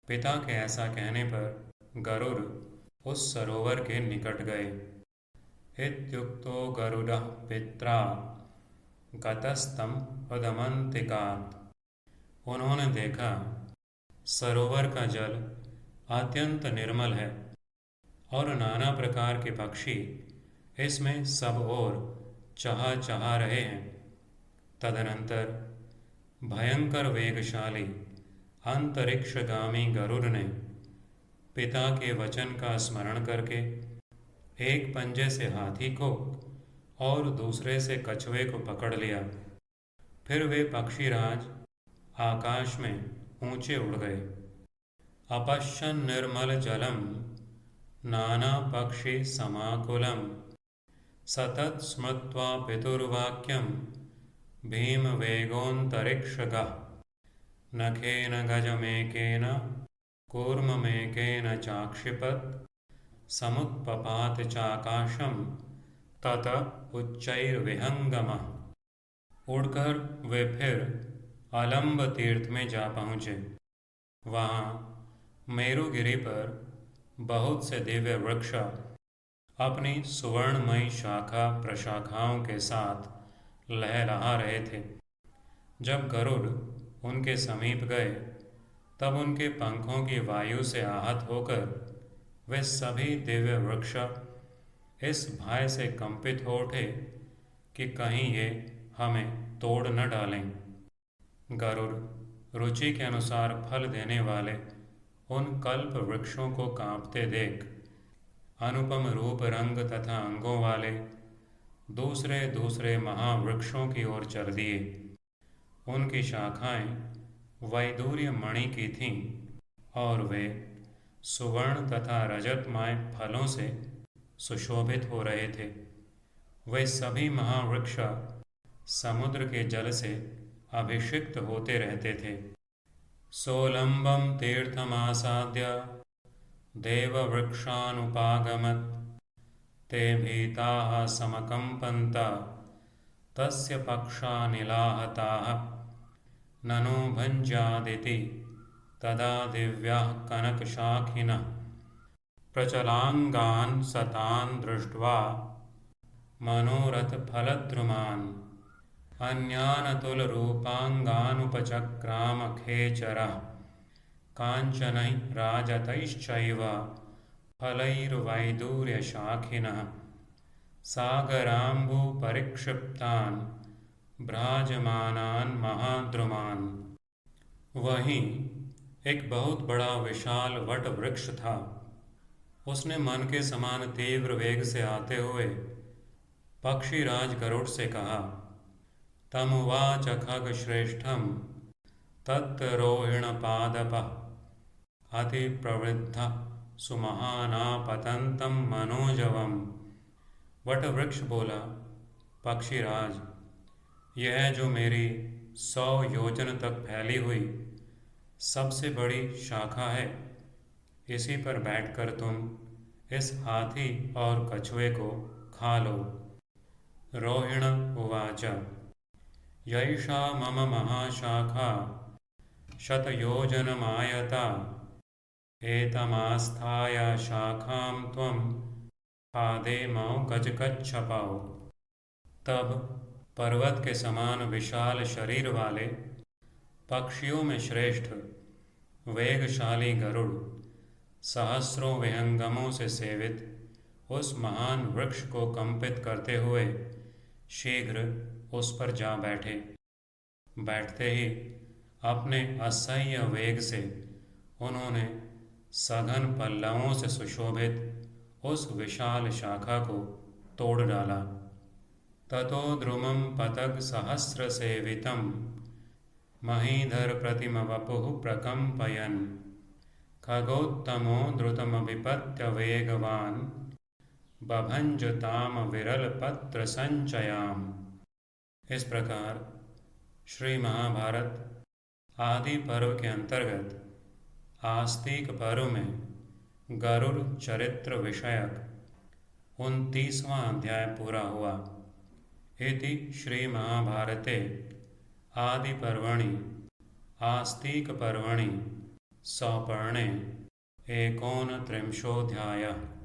पिता के ऐसा कहने पर गरुड़ उस सरोवर के निकट गए। इत्युक्तो गरुडः पित्रा गतस्तं पदमन्तिकात्। उन्होंने देखा सरोवर का जल अत्यंत निर्मल है और नाना प्रकार के पक्षी इसमें सब ओर चहा रहे हैं। तदनंतर भयंकर वेगशाली अंतरिक्षगामी गरुड़ ने पिता के वचन का स्मरण करके एक पंजे से हाथी को और दूसरे से कछुए को पकड़ लिया। फिर वे पक्षीराज आकाश में ऊंचे उड़ गए। अपश्यन् निर्मल जलम नाना पक्षी समाकुलम सतत स्मृत्वा पितुर्वाक्यम भीम वेगोन्तरिक्षगः। नखेन गजमेकेन कूर्ममेकेन चाक्षिपत् समुत्पपात चाकाशम तत उच्चैर्विहंगमः। उड़कर वे फिर अलंब तीर्थ में जा पहुँचे। वहाँ मेरुगिरी पर बहुत से दिव्य वृक्ष अपनी सुवर्णमयी शाखा प्रशाखाओं के साथ लहलहा रहे थे। जब गरुड़ उनके समीप गए तब उनके पंखों की वायु से आहत होकर वे सभी दिव्य वृक्ष इस भय से कंपित हो उठे कि कहीं ये हमें तोड़ न डालें। गरुड़ रुचि के अनुसार फल देने वाले उन कल्प वृक्षों को कांपते देख अनुपम रूप रंग तथा अंगों वाले दूसरे दूसरे महावृक्षों की ओर चल दिए। उनकी शाखाएं वैदूर्य मणि की थीं और वे सुवर्ण तथा रजतमय फलों से सुशोभित हो रहे थे। वे सभी महावृक्ष समुद्र के जल से अभिषिक्त होते रहते थे। सोलंबम तीर्थमासाद्य देववृक्षानुपागमत् ते भीताः समकम्पन्ता तस्य पक्षानिलाहताः ननु भञ्जादिति। तदा दिव्याः कनकशाखिनः प्रचलाङ्गान् सतान् दृष्ट्वा मनोरथफलद्रुमान् अन्यानतुलरूपाङ्गानुपचक्राम खेचरः काञ्चनैः राजतैश्चैव फलैर्वैदूर्यशाखिनः सागराम्बुपरिक्षिप्तान् भ्राजमानान् महाद्रुमान्। वहीं एक बहुत बड़ा विशाल वट वृक्ष था। उसने मन के समान तीव्र वेग से आते हुए पक्षीराज गरुड़ से कहा, तमुवाच खगश्रेष्ठं तत्रोहिणपादपः अतिप्रवृद्धः सुमहानापतन्तं मनोजवम्। वटवृक्ष बोला, पक्षीराज, यह जो मेरी 100 योजन तक फैली हुई सबसे बड़ी शाखा है, इसी पर बैठकर तुम इस हाथी और कछुए को खा लो। रोहिण उवाच यैषा मम महाशाखा शतयोजनमायता एतमास्थाय शाखां त्वं खादेमौ गजकच्छपौ। तब पर्वत के समान विशाल शरीर वाले पक्षियों में श्रेष्ठ वेगशाली गरुड़ सहस्रों विहंगमों से सेवित उस महान वृक्ष को कंपित करते हुए शीघ्र उस पर जा बैठे। बैठते ही अपने असह्य वेग से उन्होंने सघन पल्लवों से सुशोभित उस विशाल शाखा को तोड़ डाला। ततो द्रुमं पतग सहस्र सेवितं महीधर प्रतिम वपुः प्रकम्पयन् खगोत्तमो द्रुतमभिपत्य वेगवान् बभंज ताम विरल पत्र संचयाम। इस प्रकार श्री महाभारत आदि पर्व के अंतर्गत आस्तिक पर्व में गरुड़ चरित्र विषयक 29वां अध्याय पूरा हुआ। इति श्री महाभारते आदि पर्वणि आस्तिक पर्वणि सपर्णे एकोनत्रिंशोऽध्यायः।